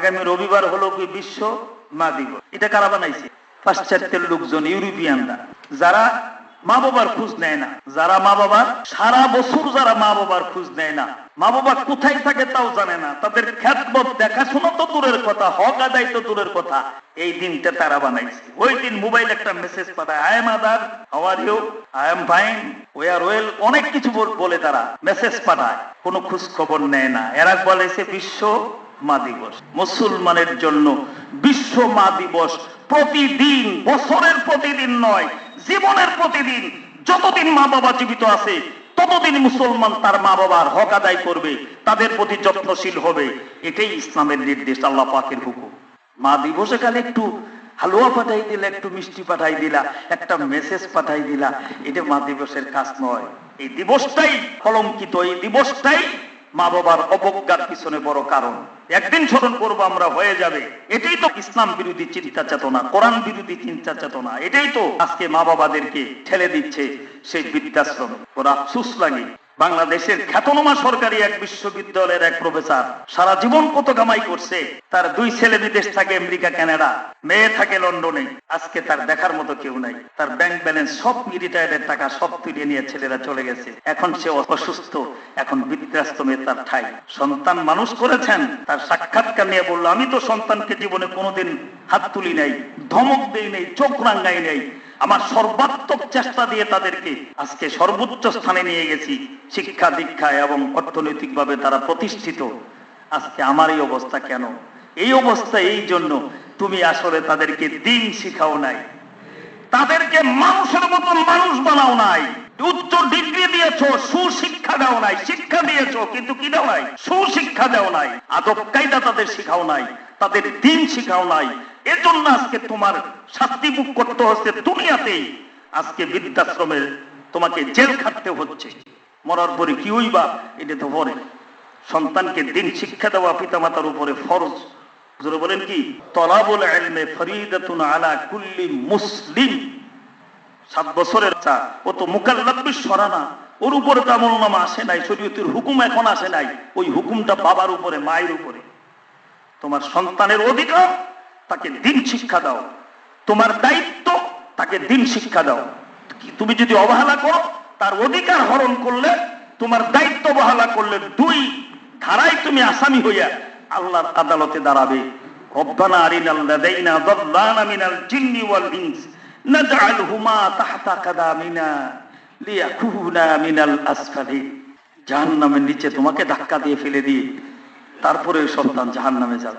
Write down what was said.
আগামী রবিবার হলো কি বিশ্ব মা দিবস। এটা কারা বানাইছে? পাশ্চাত্যের লোকজন, ইউরোপিয়ানরা, যারা মা বাবার খোঁজ নেয় না, যারা মা বাবার সারা বছর যারা মা বাবার খোঁজ নেয় না, মা বাবা কোথায় থাকে তাও জানে না, তাদের খ্যাতমত দেখাশোনা তো দূরের কথা, হক আদায় তো দূরের কথা, এই দিনটা তারা বানাইছে। ওই দিন মোবাইল একটা মেসেজ পাঠায়, I am other, how are you, I am fine, we are well, অনেক কিছু বলে তারা মেসেজ পাঠায়, কোনো খোঁজ খবর নেয় না। এরা বলেছে বিশ্ব মা দিবস। মুসলমানের জন্য বিশ্ব মা দিবস প্রতিদিন, বছরের প্রতিদিন নয়, জীবনের প্রতিদিন। যতদিন মা বাবা জীবিত আছে ততদিন মুসলমান তার মা বাবার হক আদায় করবে, তাদের প্রতি যত্নশীল হবে। এটাই ইসলামের নির্দেশ, আল্লাহ পাকের হুকুম। মা দিবসে কালে একটু হালুয়া পাঠাই দিলা, একটু মিষ্টি পাঠাই দিলা, একটা মেসেজ পাঠাই দিলা, এটা মা দিবসের কাজ নয়। এই দিবসটাই কলঙ্কিত, এই দিবসটাই মা বাবার অবজ্ঞার পিছনে বড় কারণ। একদিন স্মরণ করবো আমরা, হয়ে যাবে। এটাই তো ইসলাম বিরোধী চিন্তা চেতনা, কোরআন বিরোধী চিন্তা চেতনা। এটাই তো আজকে মা বাবাদেরকে ঠেলে দিচ্ছে সেই বৃদ্ধাশ্রমে। ওরা আফসোস লাগে। বাংলাদেশের খ্যাতনামা সরকারি এক বিশ্ববিদ্যালয়ের এক প্রফেসর সারা জীবন কত কামাই করছে, তার 2 ছেলে বিদেশ থাকে, আমেরিকা, কানাডা, মেয়ে থাকে লন্ডনে। আজকে তার দেখার মতো কেউ নাই। তার ব্যাংক ব্যালেন্স সব, রিটায়ার্ডের টাকা সব তুলে নিয়ে ছেলেরা চলে গেছে। এখন সে অসুস্থ, এখন বৃদ্ধাশ্রমে তার ঠাই। সন্তান মানুষ করেছেন, তার সাক্ষাৎকার নিয়ে বললো, আমি তো সন্তানকে জীবনে কোনোদিন হাত তুলি নাই, ধমক দেই নাই, চোখ রাঙ্গাই নাই, আমার সর্বাত্মক চেষ্টা দিয়ে তাদেরকে আজকে সর্বোচ্চ স্থানে নিয়ে গেছি, শিক্ষা দীক্ষায় এবং অর্থনৈতিকভাবে তারা প্রতিষ্ঠিত। আজকে আমার এই অবস্থা কেন? এই অবস্থা এই জন্য তুমি আসলে তাদেরকে দিন শিখাও নাই, তাদেরকে মানুষের মতো মানুষ বানাও নাই, উচ্চ ডিগ্রি দিয়েছো, সুশিক্ষা দাও নাই। শিক্ষা দিয়েছো কিন্তু কি দাও নাই? সুশিক্ষা দাও নাই, আদব কায়দা তাদের শিখাও নাই, তাদের দিন শিখাও নাই। এজন্য আজকে তোমার শাস্তি ভোগ করতে হচ্ছে দুনিয়াতেই। আজকে বৃদ্ধাশ্রমের তোমাকে জেল খাটতে হচ্ছে। মরার পরে কি হইবা এটা তো পরে। সন্তানকে দিন শিক্ষা দেওয়া পিতামাতার উপরে ফরজ। হুজুর বলেন কি, তলাবুল ইলমে ফরিদাতুন আলা কুল্লি মুসলিম। 7 বছরের চা, ও তো মুকাল্লাফ বিশ্বরা না, ওর উপরে তো আমলনামা আসে নাই, শরীয়তের হুকুম এখন আসে নাই। ওই হুকুমটা বাবার উপরে, মায়ের উপরে। তোমার সন্তানের অধিকার, তাকে দিন শিক্ষা দাও। তোমার দায়িত্ব, তাকে দিন শিক্ষা দাও। তুমি যদি অবহেলা করো, তার অধিকার হরণ করলে, তোমার দায়িত্ব অবহেলা করলে, 2 ধারায় তুমি আসামি হইয়া আল্লাহর আদালতে দাঁড়াবে। রব্বানা আরিনাল লাযাইনা যাল্লানা মিনাল জিন্নি ওয়াল ইনস নাজআলহুমা তাহতা কাদামিনা লিয়াকুনা মিনাল আসফালিন। জাহান্নামের নিচে তোমাকে ধাক্কা দিয়ে ফেলে দিয়ে তারপরে সন্তান জাহান্নামে যাবে।